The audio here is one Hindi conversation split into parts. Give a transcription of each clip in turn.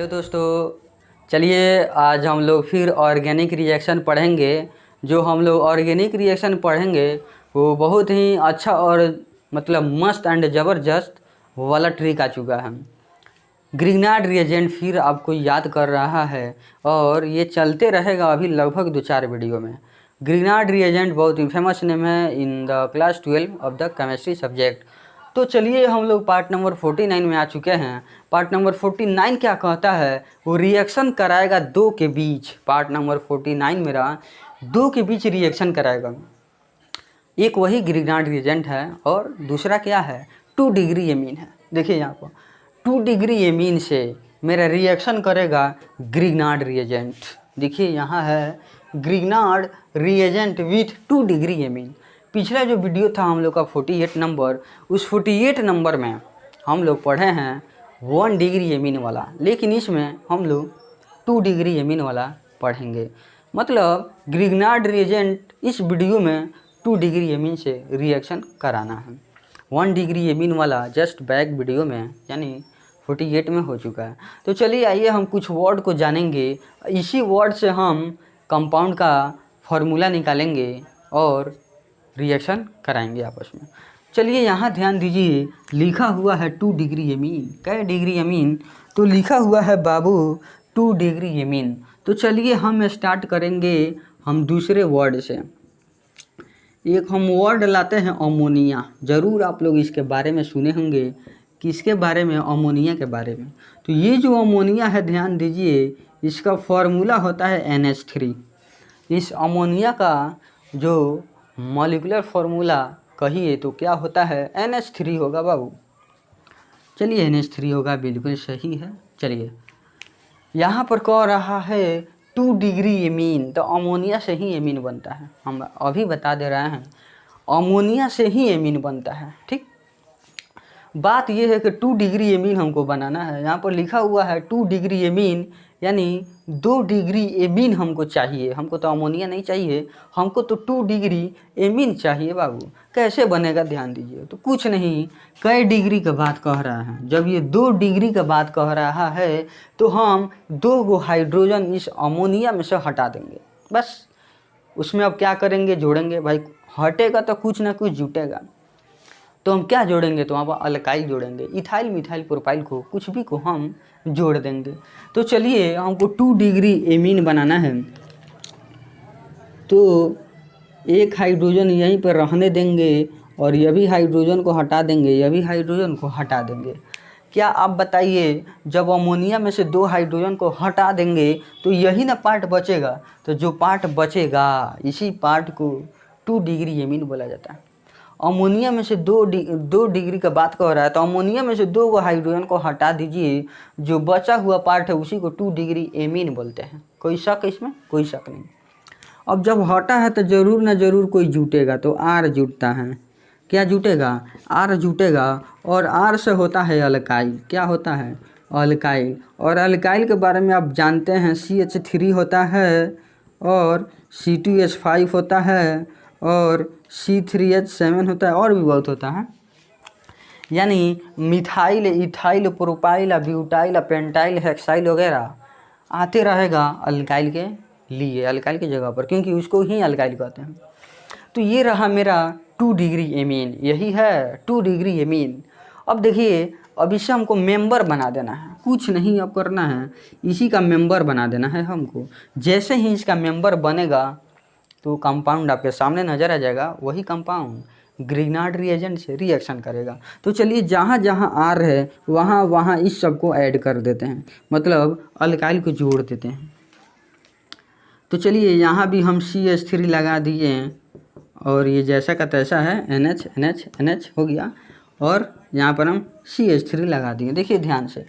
हेलो दोस्तों, चलिए आज हम लोग फिर ऑर्गेनिक रिएक्शन पढ़ेंगे। जो हम लोग ऑर्गेनिक रिएक्शन पढ़ेंगे वो बहुत ही अच्छा और मतलब मस्त एंड ज़बरदस्त वाला ट्रिक आ चुका है। ग्रिग्नार्ड रिएजेंट फिर आपको याद कर रहा है और ये चलते रहेगा अभी लगभग 2-4 वीडियो में। ग्रिग्नार्ड रिएजेंट बहुत ही फेमस नेम है in the class 12 of the chemistry subject. तो चलिए हम लोग पार्ट नंबर 49 में आ चुके हैं। पार्ट नंबर 49 क्या कहता है, वो रिएक्शन कराएगा दो के बीच। पार्ट नंबर 49 मेरा दो के बीच रिएक्शन कराएगा। एक वही ग्रिग्नार्ड रिएजेंट है और दूसरा क्या है, 2 डिग्री एमीन है। देखिए यहाँ पर 2 डिग्री एमीन से मेरा रिएक्शन करेगा ग्रिग्नार्ड रिएजेंट। देखिए यहाँ है Grignard reagent with 2 degree amine. पिछला जो वीडियो था हम लोग का 48 नंबर, उस 48 नंबर में हम लोग पढ़े हैं 1 डिग्री एमीन वाला, लेकिन इसमें हम लोग 2 डिग्री एमीन वाला पढ़ेंगे। मतलब ग्रिग्नार्ड रिएजेंट इस वीडियो में 2 डिग्री एमीन से रिएक्शन कराना है। 1 डिग्री एमीन वाला जस्ट बैक वीडियो में यानी 48 में हो चुका है। तो चलिए आइए हम कुछ वर्ड को जानेंगे। इसी वर्ड से हम कंपाउंड का फॉर्मूला निकालेंगे और रिएक्शन कराएंगे आपस में। चलिए यहाँ ध्यान दीजिए, लिखा हुआ है 2 डिग्री एमीन। क्या डिग्री एमीन? तो लिखा हुआ है बाबू 2 डिग्री एमीन। तो चलिए हम स्टार्ट करेंगे हम दूसरे वर्ड से। एक हम वर्ड लाते हैं अमोनिया। ज़रूर आप लोग इसके बारे में सुने होंगे। किसके बारे में? अमोनिया के बारे में। तो ये जो अमोनिया है ध्यान दीजिए, इसका फॉर्मूला होता है NH3। इस अमोनिया का जो मॉलिक्यूलर फार्मूला कहिए तो क्या होता है? NH3 होगा बाबू। चलिए NH3 होगा, बिल्कुल सही है। चलिए यहाँ पर कह रहा है 2 डिग्री एमीन, तो अमोनिया से ही एमीन बनता है। हम अभी बता दे रहे हैं अमोनिया से ही एमीन बनता है। ठीक, बात यह है कि 2 डिग्री एमीन हमको बनाना है। यहाँ पर लिखा हुआ है 2 डिग्री एमीन, यानी 2 डिग्री एमीन हमको चाहिए। हमको तो अमोनिया नहीं चाहिए, हमको तो 2 डिग्री एमीन चाहिए बाबू। कैसे बनेगा ध्यान दीजिए। तो कुछ नहीं, कई डिग्री का बात कह रहा है। जब ये 2 डिग्री का बात कह रहा है तो हम 2 गो हाइड्रोजन इस अमोनिया में से हटा देंगे। बस उसमें अब क्या करेंगे? जोड़ेंगे। भाई हटेगा तो कुछ ना कुछ जुटेगा। तो हम क्या जोड़ेंगे? तो वहाँ पर अल्काइल जोड़ेंगे। इथाइल मिथाइल प्रोपाइल को, कुछ भी को हम जोड़ देंगे। तो चलिए हमको 2 डिग्री एमीन बनाना है, तो एक हाइड्रोजन यहीं पर रहने देंगे और यह भी हाइड्रोजन को हटा देंगे, यह भी हाइड्रोजन को हटा देंगे। क्या आप बताइए, जब अमोनिया में से 2 हाइड्रोजन को हटा देंगे तो यही ना पार्ट बचेगा। तो जो पार्ट बचेगा, इसी पार्ट को 2 डिग्री एमीन बोला जाता है। अमोनिया में से 2 डिग्री का बात कर रहा है, तो अमोनिया में से 2 हाइड्रोजन को हटा दीजिए, जो बचा हुआ पार्ट है उसी को 2 डिग्री एमीन बोलते हैं। कोई शक इसमें? कोई शक नहीं। अब जब हटा है तो ज़रूर ना ज़रूर कोई जुटेगा, तो R जुटता है। क्या जुटेगा? R जुटेगा। और R से होता है अल्काइल। क्या होता है? अल्काइल। और अल्काइल के बारे में आप जानते हैं, CH3 होता है और C2H5 होता है और C3H7 होता है, और भी बहुत होता है। यानी methyl, ethyl, propyl, butyl, pentyl, hexyl वगैरह आते रहेगा अल्काइल के लिए, अल्काइल की जगह पर, क्योंकि उसको ही अल्काइल कहते हैं। तो ये रहा मेरा 2 डिग्री एमीन, यही है 2 डिग्री एमीन। अब देखिए, अब इसे हमको मेंबर बना देना है। कुछ नहीं अब करना है, इसी का मेंबर बना देना है हमको। जैसे ही इसका मेंबर बनेगा तो कंपाउंड आपके सामने नज़र आ जाएगा। वही कंपाउंड ग्रिग्नार्ड रिएजेंट से रिएक्शन करेगा। तो चलिए जहाँ जहाँ R है वहाँ वहाँ इस सब को ऐड कर देते हैं, मतलब अल्काइल को जोड़ देते हैं। तो चलिए यहाँ भी हम CH3 लगा दिए हैं और ये जैसा का तैसा है, NH NH NH हो गया। और यहाँ पर हम CH3 लगा दिए। देखिए ध्यान से,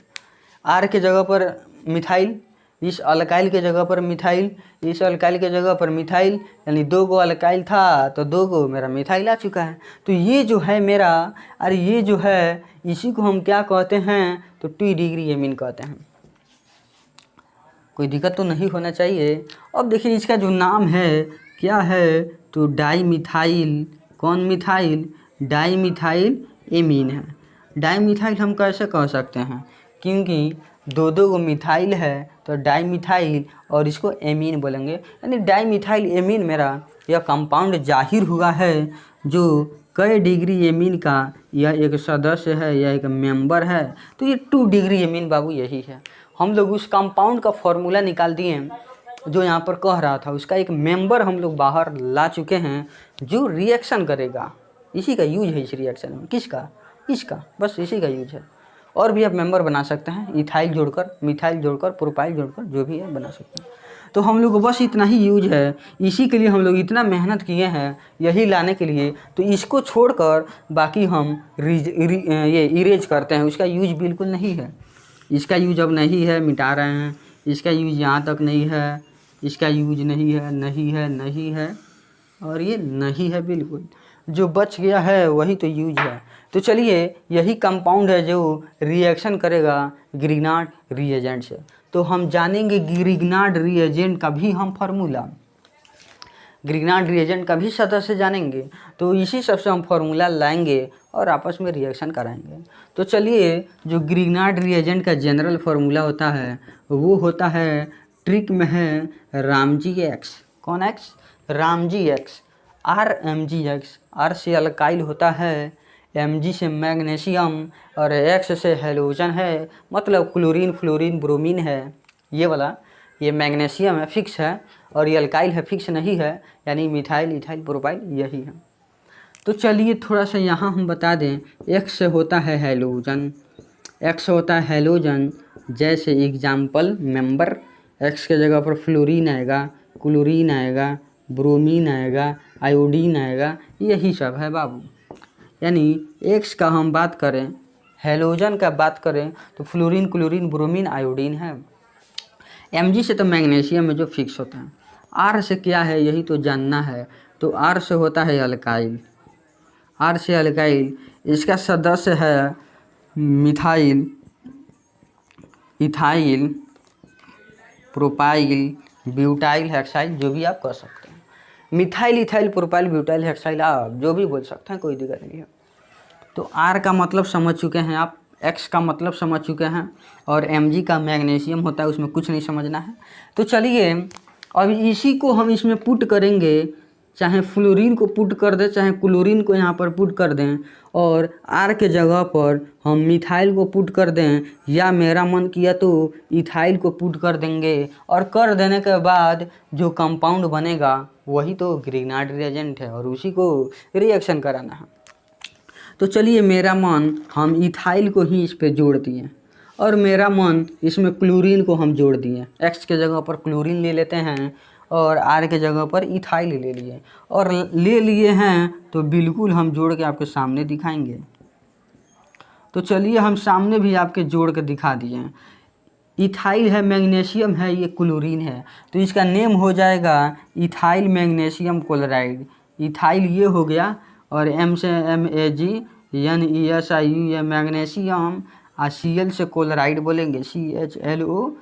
R के जगह पर मिथाइल, इस अल्काइल के जगह पर मिथाइल, इस अल्काइल के जगह पर मिथाइल, यानी 2 गो अल्काइल था तो 2 गो मेरा मिथाइल आ चुका है। तो ये जो है मेरा, अरे ये जो है इसी को हम क्या कहते हैं? तो 2 डिग्री एमीन कहते हैं। कोई दिक्कत तो नहीं होना चाहिए। अब देखिए इसका जो नाम है क्या है? तो डाई मिथाइल। कौन मिथाइल? डाई मिथाइल एमीन है। डाई मिथाइल हम कैसे कह सकते हैं? क्योंकि दो दो गो मिथाइल है तो डाई मिथाइल और इसको एमीन बोलेंगे। यानी डाई मिथाइल एमीन मेरा यह कंपाउंड जाहिर हुआ है जो कई डिग्री एमीन का यह एक सदस्य है, यह एक मेंबर है। तो ये 2 डिग्री एमीन बाबू यही है। हम लोग उस कंपाउंड का फॉर्मूला निकाल दिए जो यहाँ पर कह रहा था, उसका एक मेंबर हम लोग बाहर ला चुके हैं जो रिएक्शन करेगा। इसी का यूज है इस रिएक्शन में। किसका? इसका, बस इसी का यूज है। और भी आप मेंबर बना सकते हैं, इथाइल जोड़कर, मिथाइल जोड़कर, प्रोपाइल जोड़कर, जो भी है बना सकते हैं। तो हम लोग को बस इतना ही यूज है, इसी के लिए हम लोग इतना मेहनत किए हैं यही लाने के लिए। तो इसको छोड़कर बाकी हम ये इरेज करते हैं, उसका यूज बिल्कुल नहीं है। इसका यूज अब नहीं है, मिटा रहे हैं। इसका यूज यहाँ तक नहीं है, इसका यूज नहीं है, नहीं है, नहीं है, और ये नहीं है बिल्कुल। जो बच गया है वही तो यूज है। तो चलिए यही कंपाउंड है जो रिएक्शन करेगा ग्रिग्नार्ड रिएजेंट से। तो हम जानेंगे ग्रिग्नार्ड रिएजेंट का भी हम फार्मूला, ग्रिग्नार्ड रिएजेंट का भी सदस्य जानेंगे। तो इसी सबसे हम फार्मूला लाएंगे और आपस में रिएक्शन कराएंगे। तो चलिए जो ग्रिग्नार्ड रिएजेंट का जनरल फार्मूला होता है वो होता है, ट्रिक में है रामजी एक्स। कौन X? Ramji X. R M G X. आर से अल्काइल होता है, एम जी से मैग्नीशियम और एक्स से हेलोजन है, मतलब क्लोरीन, फ्लोरीन, ब्रोमीन है। ये वाला ये मैग्नीशियम है, फिक्स है, और ये अल्काइल है, फिक्स नहीं है। यानी मिथाइल, इथाइल, प्रोपाइल यही है। तो चलिए थोड़ा सा यहाँ हम बता दें, एक्स से होता है हेलोजन। एक्स होता है हेलोजन, जैसे एग्जाम्पल मेंबर। एक्स के जगह पर फ्लोरीन आएगा, क्लोरीन आएगा, ब्रोमीन आएगा, आयोडीन आएगा, यही सब है बाबू। यानी एक्स का हम बात करें, हेलोजन का बात करें तो फ्लोरीन, क्लोरीन, ब्रोमीन, आयोडीन है। Mg से तो मैग्नीशियम में जो फिक्स होता है। R से क्या है यही तो जानना है। तो R से होता है अल्काइल। R से अल्काइल, इसका सदस्य है methyl, ethyl, propyl, butyl hexyl, जो भी आप कह सकते हैं। Methyl, ethyl, propyl, butyl hexyl, आप जो भी बोल सकते हैं, कोई दिक्कत नहीं है। तो R का मतलब समझ चुके हैं आप, X का मतलब समझ चुके हैं, और Mg का मैग्नीशियम होता है, उसमें कुछ नहीं समझना है। तो चलिए अब इसी को हम इसमें पुट करेंगे, चाहे फ्लोरीन को पुट कर दें, चाहे क्लोरीन को यहाँ पर पुट कर दें, और R के जगह पर हम मिथाइल को पुट कर दें, या मेरा मन किया तो इथाइल को पुट कर देंगे। और कर देने के बाद जो कंपाउंड बनेगा वही तो ग्रिग्नार्ड रिएजेंट है, और उसी को रिएक्शन कराना है। तो चलिए मेरा मन हम इथाइल को ही इस पे जोड़ दिए, और मेरा मन इसमें क्लोरीन को हम जोड़ दिए। एक्स के जगह पर क्लोरीन ले लेते हैं और आर के जगह पर इथाइल ले लिए, और ले लिए हैं तो बिल्कुल हम जोड़ के आपके सामने दिखाएंगे। तो चलिए हम सामने भी आपके जोड़ के दिखा दिए। इथाइल है, मैग्नीशियम है, ये क्लोरीन है, तो इसका नेम हो जाएगा इथाइल मैग्नीशियम क्लोराइड। इथाइल ये हो गया, और M से MAGNESIU ये मैग्नीशियम, और Cl से क्लोराइड बोलेंगे, CHLORIDE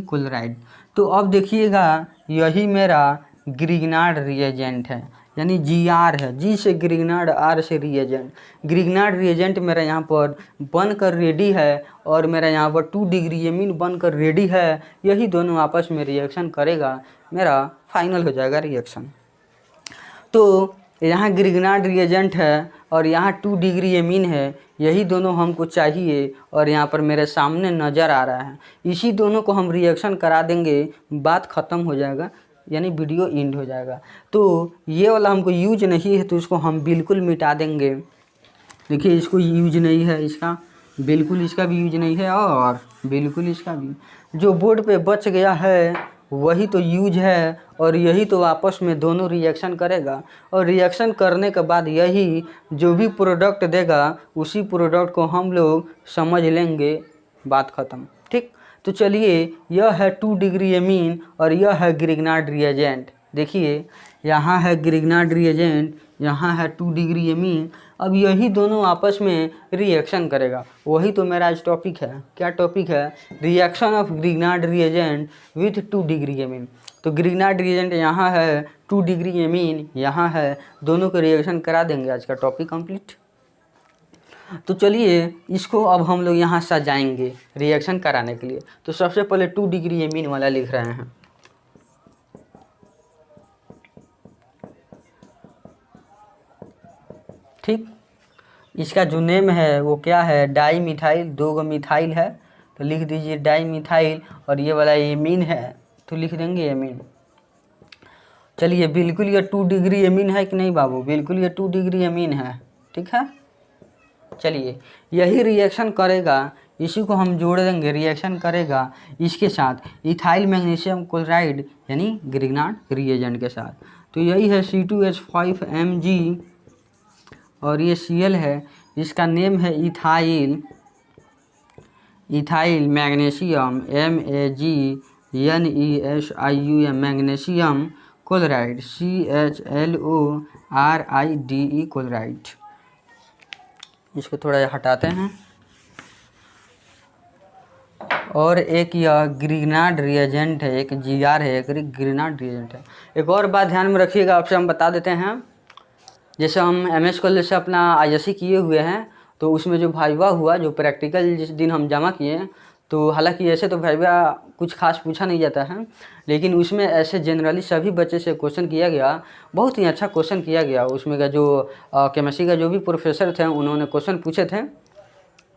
क्लोराइड। तो अब देखिएगा यही मेरा ग्रिग्नार्ड रिएजेंट है, यानी Gr है। G से ग्रिग्नार्ड, R से रिएजेंट। ग्रिग्नार्ड रिएजेंट मेरा यहाँ पर बनकर रेडी है, और मेरा यहाँ पर 2 डिग्री एमीन बनकर रेडी है। यही दोनों आपस में रिएक्शन करेगा, मेरा फाइनल हो जाएगा रिएक्शन। तो यहाँ ग्रिग्नार्ड रिएजेंट है और यहाँ 2 डिग्री एमीन है, यही दोनों हमको चाहिए, और यहाँ पर मेरे सामने नज़र आ रहा है। इसी दोनों को हम रिएक्शन करा देंगे, बात ख़त्म हो जाएगा, यानी वीडियो एंड हो जाएगा। तो ये वाला हमको यूज नहीं है तो इसको हम बिल्कुल मिटा देंगे। देखिए इसको यूज नहीं है, इसका बिल्कुल, इसका भी यूज नहीं है, और बिल्कुल इसका भी। जो बोर्ड पे बच गया है वही तो यूज है, और यही तो आपस में दोनों रिएक्शन करेगा, और रिएक्शन करने के बाद यही जो भी प्रोडक्ट देगा उसी प्रोडक्ट को हम लोग समझ लेंगे, बात ख़त्म। ठीक, तो चलिए यह है 2 डिग्री एमीन और यह है ग्रिग्नार्ड रिएजेंट। देखिए यहाँ है ग्रिग्नार्ड रिएजेंट, यहाँ है 2 डिग्री एमीन। अब यही दोनों आपस में रिएक्शन करेगा, वही तो मेरा आज टॉपिक है। क्या टॉपिक है? Reaction of Grignard reagent with 2 degree amine. तो ग्रिग्नार्ड रिएजेंट यहाँ है, 2 डिग्री एमीन यहाँ है, दोनों को रिएक्शन करा देंगे। आज का टॉपिक कंप्लीट। तो चलिए इसको अब हम लोग यहाँ सजाएंगे रिएक्शन कराने के लिए। तो सबसे पहले 2 डिग्री एमीन वाला लिख रहे हैं। ठीक, इसका जो नेम है वो क्या है, डाई मिथाइल, 2 गो मिथाइल है तो लिख दीजिए डाई मिथाइल, और ये वाला एमीन है तो लिख देंगे एमीन। चलिए बिल्कुल ये 2 डिग्री एमीन है कि नहीं बाबू, बिल्कुल ये 2 डिग्री एमीन है। ठीक है, चलिए यही रिएक्शन करेगा, इसी को हम जोड़ देंगे, रिएक्शन करेगा इसके साथ इथाइल मैग्नीशियम क्लोराइड यानी ग्रिग्नार्ड रिएजेंट के साथ। तो यही है C2H5Mg और ये Cl है, इसका नेम है ethyl magnesium MAGNESIUM magnesium chloride CHLORIDE chloride. इसको थोड़ा हटाते हैं। और एक यह ग्रिग्नार्ड रिएजेंट है, एक GR है, एक ग्रिग्नार्ड रिएजेंट है। एक और बात ध्यान में रखिएगा, आपसे हम बता देते हैं, जैसे हम MS कॉलेज से अपना ISC किए हुए हैं तो उसमें जो वाइवा हुआ, जो प्रैक्टिकल जिस दिन हम जमा किए, तो हालांकि ऐसे तो वाइवा कुछ खास पूछा नहीं जाता है, लेकिन उसमें ऐसे जनरली सभी बच्चे से क्वेश्चन किया गया, बहुत ही अच्छा क्वेश्चन किया गया। उसमें का जो केमिस्ट्री का जो भी प्रोफेसर थे उन्होंने क्वेश्चन पूछे थे,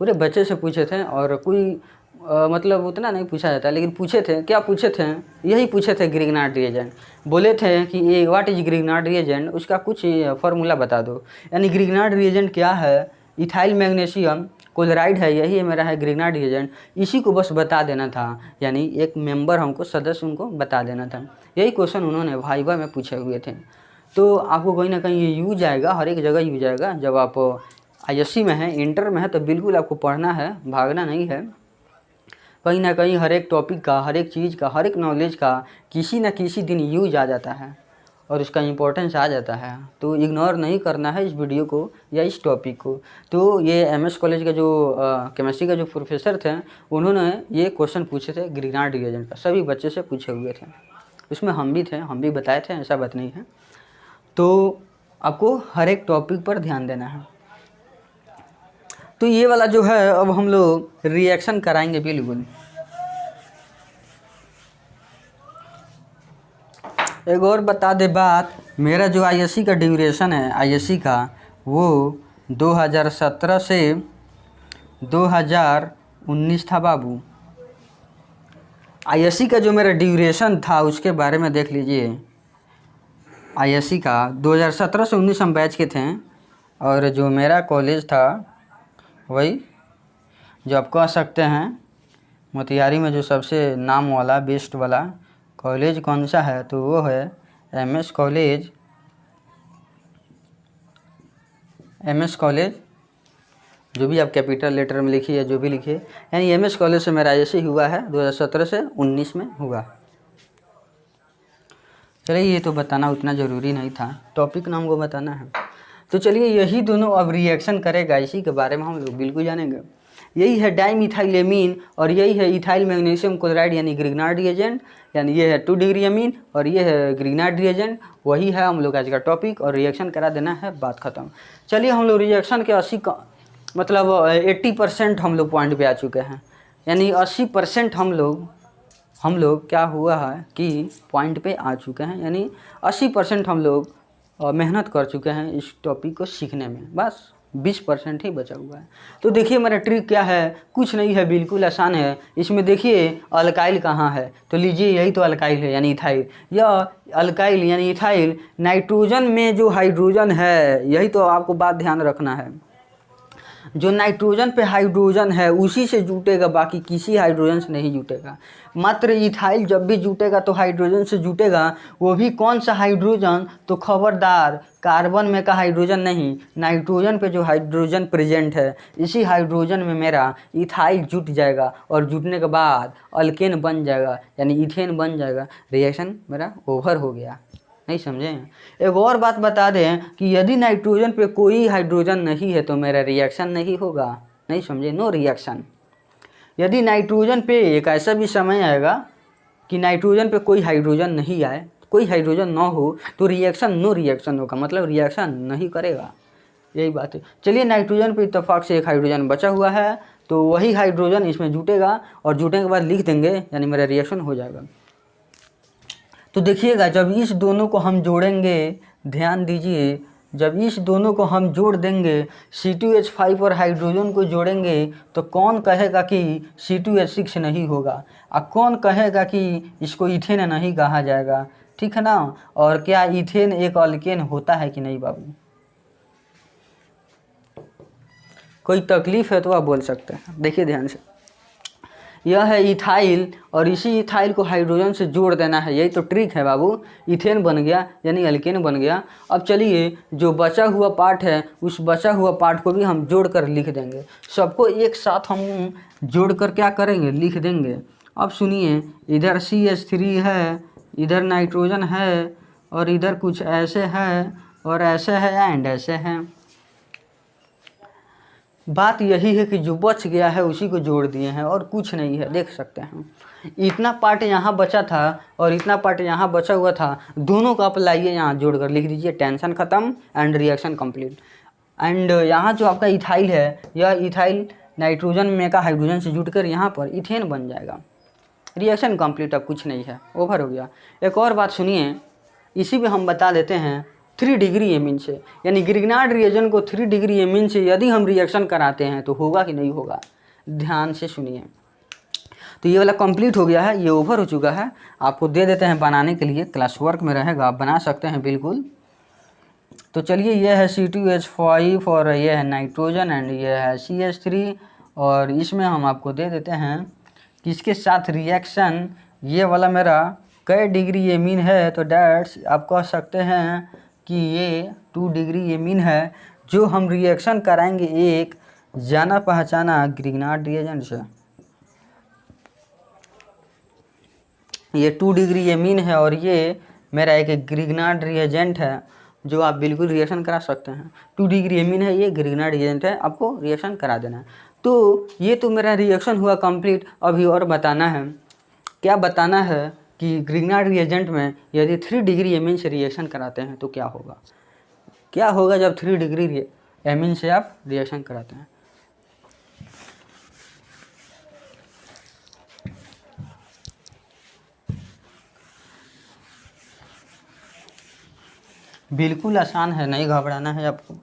पूरे बच्चे से पूछे थे, और कोई मतलब उतना नहीं पूछा जाता, लेकिन पूछे थे। क्या पूछे थे, यही पूछे थे ग्रिग्नार्ड रिएजेंट। बोले थे कि ये व्हाट इज ग्रिग्नार्ड रिएजेंट, उसका कुछ फार्मूला बता दो। यानी ग्रिग्नार्ड रिएजेंट क्या है, इथाइल मैग्नीशियम क्लोराइड है, यही है मेरा है ग्रिग्नार्ड रिएजेंट, इसी को बस बता देना था। यानी एक मेंबर हमको, सदस्य उनको बता देना था। यही क्वेश्चन उन्होंने वाइवा में पूछे हुए थे। तो आपको कहीं ना कहीं ये यूज आएगा, हर एक जगह यूज आएगा। जब आप ISC में है, इंटर में है, तो बिल्कुल आपको पढ़ना है, भागना नहीं है। कहीं ना कहीं हर एक टॉपिक का, हर एक चीज़ का, हर एक नॉलेज का किसी न किसी दिन यूज आ जाता है और उसका इम्पोर्टेंस आ जाता है। तो इग्नोर नहीं करना है इस वीडियो को या इस टॉपिक को। तो ये MS कॉलेज का जो केमिस्ट्री का जो प्रोफेसर थे, उन्होंने ये क्वेश्चन पूछे थे ग्रिग्नार्ड रिएजेंट का, सभी बच्चे से पूछे हुए थे। उसमें हम भी थे, हम भी बताए थे, ऐसा बात नहीं है। तो आपको हर एक टॉपिक पर ध्यान देना है। तो ये वाला जो है अब हम लोग रिएक्शन कराएंगे बिल्कुल। एक और बता दे बात, मेरा जो ISC का ड्यूरेशन है ISC का, वो 2017 से 2019 था बाबू। ISC का जो मेरा ड्यूरेशन था उसके बारे में देख लीजिए। ISC का 2017 से 19 हम बैच के थे, और जो मेरा कॉलेज था वही जो आप कह सकते हैं मोतिहारी में जो सबसे नाम वाला बेस्ट वाला कॉलेज कौन सा है, तो वो है MS कॉलेज। MS कॉलेज जो भी आप कैपिटल लेटर में लिखिए, जो भी लिखिए, यानी MS कॉलेज से मेरा ISC हुआ है 2017 से 19 में हुआ। चलिए ये तो बताना उतना ज़रूरी नहीं था, टॉपिक नाम को बताना है। तो चलिए यही दोनों अब रिएक्शन करेगा, इसी के बारे में हम लोग बिल्कुल जानेंगे। यही है डाईमिथाइल एमीन और यही है इथाइल मैग्नीशियम क्लोराइड यानी ग्रिग्नार्ड रिएजेंट, यानी ये है 2 डिग्री एमीन और ये है ग्रिग्नार्ड रिएजेंट। वही है हम लोग आज का टॉपिक, और रिएक्शन करा देना है, बात खत्म। चलिए हम लोग रिएक्शन के 80% हम लोग पॉइंट पे आ चुके हैं, यानी 80% हम लोग क्या हुआ है कि पॉइंट पे आ चुके हैं, यानी 80% हम लोग मेहनत कर चुके हैं इस टॉपिक को सीखने में। बस 20% ही बचा हुआ है। तो देखिए मेरा ट्रिक क्या है, कुछ नहीं है, बिल्कुल आसान है। इसमें देखिए अल्काइल कहाँ है, तो लीजिए यही तो अल्काइल है यानी इथाइल। यह अल्काइल यानी इथाइल, नाइट्रोजन में जो हाइड्रोजन है, यही तो आपको बात ध्यान रखना है। जो नाइट्रोजन पे हाइड्रोजन है उसी से जुटेगा, बाकी किसी हाइड्रोजन से नहीं जुटेगा। मात्र इथाइल जब भी जुटेगा तो हाइड्रोजन से जुटेगा, वो भी कौन सा हाइड्रोजन, तो खबरदार कार्बन में का हाइड्रोजन नहीं, नाइट्रोजन पे जो हाइड्रोजन प्रेजेंट है इसी हाइड्रोजन में मेरा इथाइल जुट जाएगा, और जुटने के बाद अल्केन बन जाएगा यानी इथेन बन जाएगा। रिएक्शन मेरा ओवर हो गया, नहीं समझे। एक और बात बता दें कि यदि नाइट्रोजन पे कोई हाइड्रोजन नहीं है तो मेरा रिएक्शन नहीं होगा, नहीं समझे, नो रिएक्शन। यदि नाइट्रोजन पे एक ऐसा भी समय आएगा कि नाइट्रोजन पे कोई हाइड्रोजन नहीं आए, कोई हाइड्रोजन ना हो, तो रिएक्शन नो रिएक्शन होगा, मतलब रिएक्शन नहीं करेगा। यही बात है। चलिए नाइट्रोजन पे इत्तेफाक से एक हाइड्रोजन बचा हुआ है, तो वही हाइड्रोजन इसमें जुटेगा और जुटने के बाद लिख देंगे, यानी मेरा रिएक्शन हो जाएगा। तो देखिएगा जब इस दोनों को हम जोड़ेंगे, ध्यान दीजिए, जब इस दोनों को हम जोड़ देंगे C2H5 और हाइड्रोजन को जोड़ेंगे तो कौन कहेगा कि C2H6 नहीं होगा, और कौन कहेगा कि इसको इथेन नहीं कहा जाएगा, ठीक है ना। और क्या इथेन एक अल्केन होता है कि नहीं बाबू? कोई तकलीफ है तो आप बोल सकते हैं। देखिए ध्यान से, यह है इथाइल और इसी इथाइल को हाइड्रोजन से जोड़ देना है, यही तो ट्रिक है बाबू। इथेन बन गया यानी अल्केन बन गया। अब चलिए जो बचा हुआ पार्ट है उस बचा हुआ पार्ट को भी हम जोड़ कर लिख देंगे, सबको एक साथ हम जोड़ कर क्या करेंगे, लिख देंगे। अब सुनिए, इधर CH3 है, इधर नाइट्रोजन है, और इधर कुछ ऐसे है और ऐसे है एंड ऐसे हैं। बात यही है कि जो बच गया है उसी को जोड़ दिए हैं और कुछ नहीं है। देख सकते हैं इतना पार्ट यहाँ बचा था और इतना पार्ट यहाँ बचा हुआ था, दोनों को आप लाइए यहाँ जोड़ कर लिख दीजिए, टेंशन ख़त्म एंड रिएक्शन कंप्लीट। एंड यहाँ जो आपका इथाइल है, यह इथाइल नाइट्रोजन में का हाइड्रोजन से जुटकर यहाँ पर इथेन बन जाएगा, रिएक्शन कंप्लीट। अब कुछ नहीं है, ओवर हो गया। एक और बात सुनिए, इसी में हम बता देते हैं 3 डिग्री एमीन से, यानी ग्रिग्नार्ड रिएजेंट को 3 डिग्री एमीन से यदि हम रिएक्शन कराते हैं तो होगा कि नहीं होगा, ध्यान से सुनिए। तो ये वाला कंप्लीट हो गया है, ये ओवर हो चुका है। आपको दे देते हैं बनाने के लिए, क्लास वर्क में रहेगा, आप बना सकते हैं बिल्कुल। तो चलिए, ये है C2H5 और ये है नाइट्रोजन एंड ये है CH3, और इसमें हम आपको दे देते हैं किसके साथ रिएक्शन। ये वाला मेरा कई डिग्री एमीन है, तो डैट्स आप कह सकते हैं कि ये 2 डिग्री एमीन है, जो हम रिएक्शन कराएंगे एक जाना पहचाना ग्रिग्नार्ड रिएजेंट से। ये 2 डिग्री एमीन है और ये मेरा एक ग्रिग्नार्ड रिएजेंट है, जो आप बिल्कुल रिएक्शन करा सकते हैं। 2 डिग्री एमीन है, ये ग्रिग्नार्ड रिएजेंट है, आपको रिएक्शन करा देना है। तो ये तो मेरा रिएक्शन हुआ कंप्लीट। अभी और बताना है, क्या बताना है कि ग्रिग्नार्ड रिएजेंट में यदि 3 डिग्री एमीन से रिएक्शन कराते हैं तो क्या होगा, क्या होगा जब 3 डिग्री एमीन से आप रिएक्शन कराते हैं। बिल्कुल आसान है, नहीं घबराना है आपको।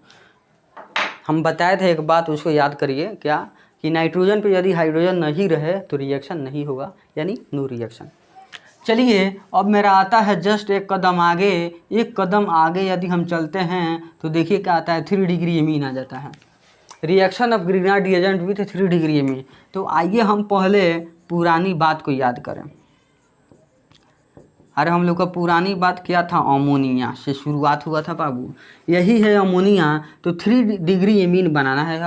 हम बताए थे एक बात, उसको याद करिए, क्या कि नाइट्रोजन पे यदि हाइड्रोजन नहीं रहे तो रिएक्शन नहीं होगा, यानी नो रिएक्शन। चलिए अब मेरा आता है जस्ट एक कदम आगे। एक कदम आगे यदि हम चलते हैं तो देखिए क्या आता है, 3 डिग्री एमीन आ जाता है। Reaction of Grignard reagent with 3 degree amine. तो आइए हम पहले पुरानी बात को याद करें। अरे हम लोग का पुरानी बात क्या था, अमोनिया से शुरुआत हुआ था बाबू, यही है अमोनिया। तो 3 डिग्री एमीन बनाना है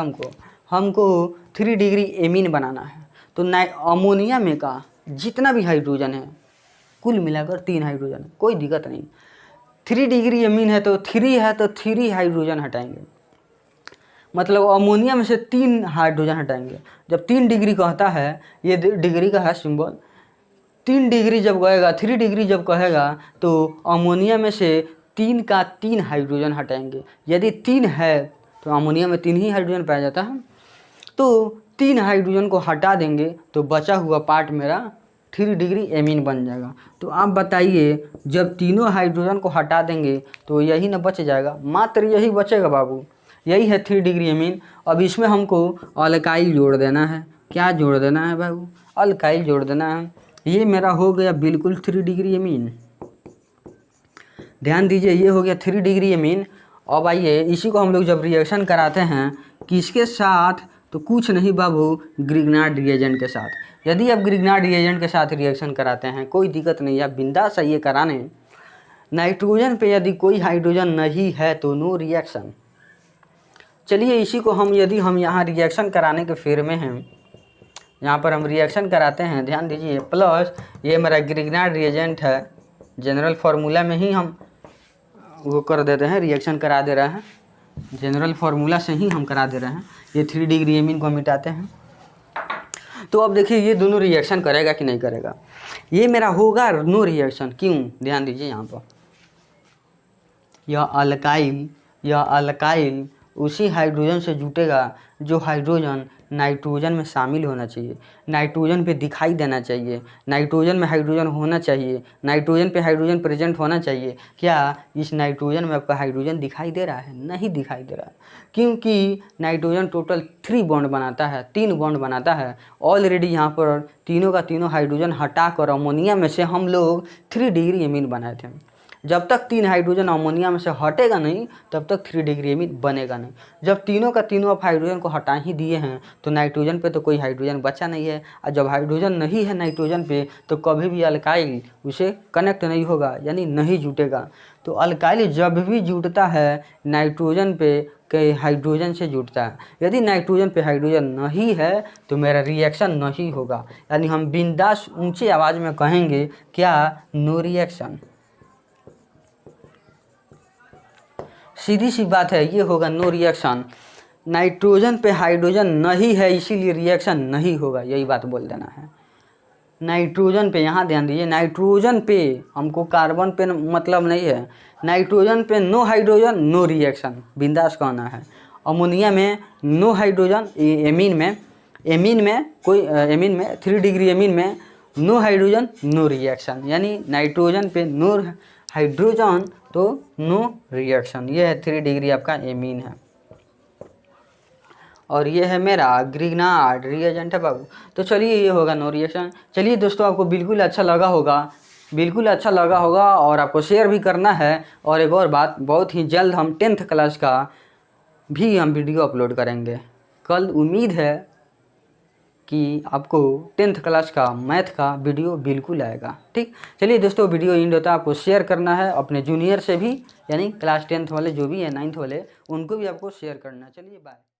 हमको 3 डिग्री एमीन बनाना है। तो अमोनिया में का जितना भी हाइड्रोजन है, कुल मिलाकर 3 हाइड्रोजन है, कोई दिक्कत नहीं। 3 डिग्री एमीन है तो 3 है तो 3 हाइड्रोजन हटाएंगे, मतलब अमोनिया में से 3 हाइड्रोजन हटाएंगे। जब 3 डिग्री कहता है, ये डिग्री का है सिंबल, 3 डिग्री जब कहेगा, 3 डिग्री जब कहेगा तो अमोनिया में से 3 का 3 हाइड्रोजन हटाएंगे। यदि 3 है तो अमोनिया में 3 ही हाइड्रोजन पाया जाता है, तो 3 हाइड्रोजन को हटा देंगे तो बचा हुआ पार्ट मेरा 3 डिग्री एमीन बन जाएगा। तो आप बताइए, जब तीनों हाइड्रोजन को हटा देंगे तो यही ना बच जाएगा, मात्र यही बचेगा बाबू, यही है 3 डिग्री एमीन। अब इसमें हमको अल्काइल जोड़ देना है। क्या जोड़ देना है बाबू, अल्काइल जोड़ देना है। ये मेरा हो गया बिल्कुल 3 डिग्री एमीन। ध्यान दीजिए, ये हो गया 3 डिग्री एमीन। अब आइए इसी को हम लोग जब रिएक्शन कराते हैं किसके साथ, तो कुछ नहीं बाबू, ग्रिग्नार्ड रिएजेंट के साथ। यदि आप ग्रिग्नार्ड रिएजेंट के साथ रिएक्शन कराते हैं कोई दिक्कत नहीं, आप बिंदास आइए कराने। नाइट्रोजन पे यदि कोई हाइड्रोजन नहीं है तो नो रिएक्शन। चलिए इसी को हम यदि हम यहाँ रिएक्शन कराने के फेर में हैं, यहाँ पर हम रिएक्शन कराते हैं, ध्यान दीजिए, प्लस ये मेरा ग्रिग्नार्ड रिएजेंट है, जनरल फार्मूला में ही हम वो कर देते हैं, रिएक्शन करा दे रहे हैं, जनरल फार्मूला से ही हम करा दे रहे हैं। ये 3 डिग्री एमीन को मिटाते हैं। तो अब देखिए ये दोनों रिएक्शन करेगा कि नहीं करेगा, ये मेरा होगा नो रिएक्शन। क्यों, ध्यान दीजिए, यहाँ पर यह अल्काइल उसी हाइड्रोजन से जुटेगा जो हाइड्रोजन नाइट्रोजन में शामिल होना चाहिए, नाइट्रोजन पे दिखाई देना चाहिए, नाइट्रोजन में हाइड्रोजन होना चाहिए, नाइट्रोजन पे हाइड्रोजन प्रेजेंट होना चाहिए। क्या इस नाइट्रोजन में आपका हाइड्रोजन दिखाई दे रहा है? नहीं दिखाई दे रहा है, क्योंकि नाइट्रोजन टोटल 3 बॉन्ड बनाता है, 3 बॉन्ड बनाता है। ऑलरेडी यहाँ पर तीनों का तीनों हाइड्रोजन हटाकर अमोनिया में से हम लोग 3 डिग्री एमीन बनाए थे। जब तक 3 हाइड्रोजन अमोनिया में से हटेगा नहीं तब तक 3 डिग्री एमीन बनेगा नहीं। जब तीनों का तीनों आप हाइड्रोजन को हटा ही दिए हैं तो नाइट्रोजन पे तो कोई हाइड्रोजन बचा नहीं है, और जब हाइड्रोजन नहीं है नाइट्रोजन पे तो कभी भी अल्काइल उसे कनेक्ट नहीं होगा, यानी नहीं जुटेगा। तो अल्काइल जब भी जुटता है नाइट्रोजन पे के हाइड्रोजन से जुटता है। यदि नाइट्रोजन पे हाइड्रोजन नहीं है तो मेरा रिएक्शन नहीं होगा, यानी हम बिंदास ऊंची आवाज़ में कहेंगे क्या? No reaction. सीधी सी बात है, ये होगा नो रिएक्शन। नाइट्रोजन पे हाइड्रोजन नहीं है इसीलिए रिएक्शन नहीं होगा, यही बात बोल देना है। नाइट्रोजन पे, यहाँ ध्यान दीजिए, नाइट्रोजन पे हमको कार्बन पे मतलब नहीं है, नाइट्रोजन पे नो हाइड्रोजन नो रिएक्शन, बिंदास कहना है। अमोनिया में नो हाइड्रोजन, एमीन में कोई एमीन में 3 डिग्री एमीन में नो हाइड्रोजन नो रिएक्शन, यानी नाइट्रोजन पे नो हाइड्रोजन तो नो रिएक्शन। ये है 3 डिग्री आपका एमीन है, और ये है मेरा ग्रिग्नार्ड रिएजेंट है बाबू। तो चलिए ये होगा नो रिएक्शन। चलिए दोस्तों, आपको बिल्कुल अच्छा लगा होगा, बिल्कुल अच्छा लगा होगा, और आपको शेयर भी करना है। और एक और बात, बहुत ही जल्द हम 10th क्लास का भी हम वीडियो अपलोड करेंगे। कल उम्मीद है कि आपको 10th क्लास का मैथ का वीडियो बिल्कुल आएगा। ठीक, चलिए दोस्तों, वीडियो एंड होता है, आपको शेयर करना है अपने जूनियर से भी, यानी क्लास 10th वाले जो भी है, 9th वाले, उनको भी आपको शेयर करना है। चलिए बाय।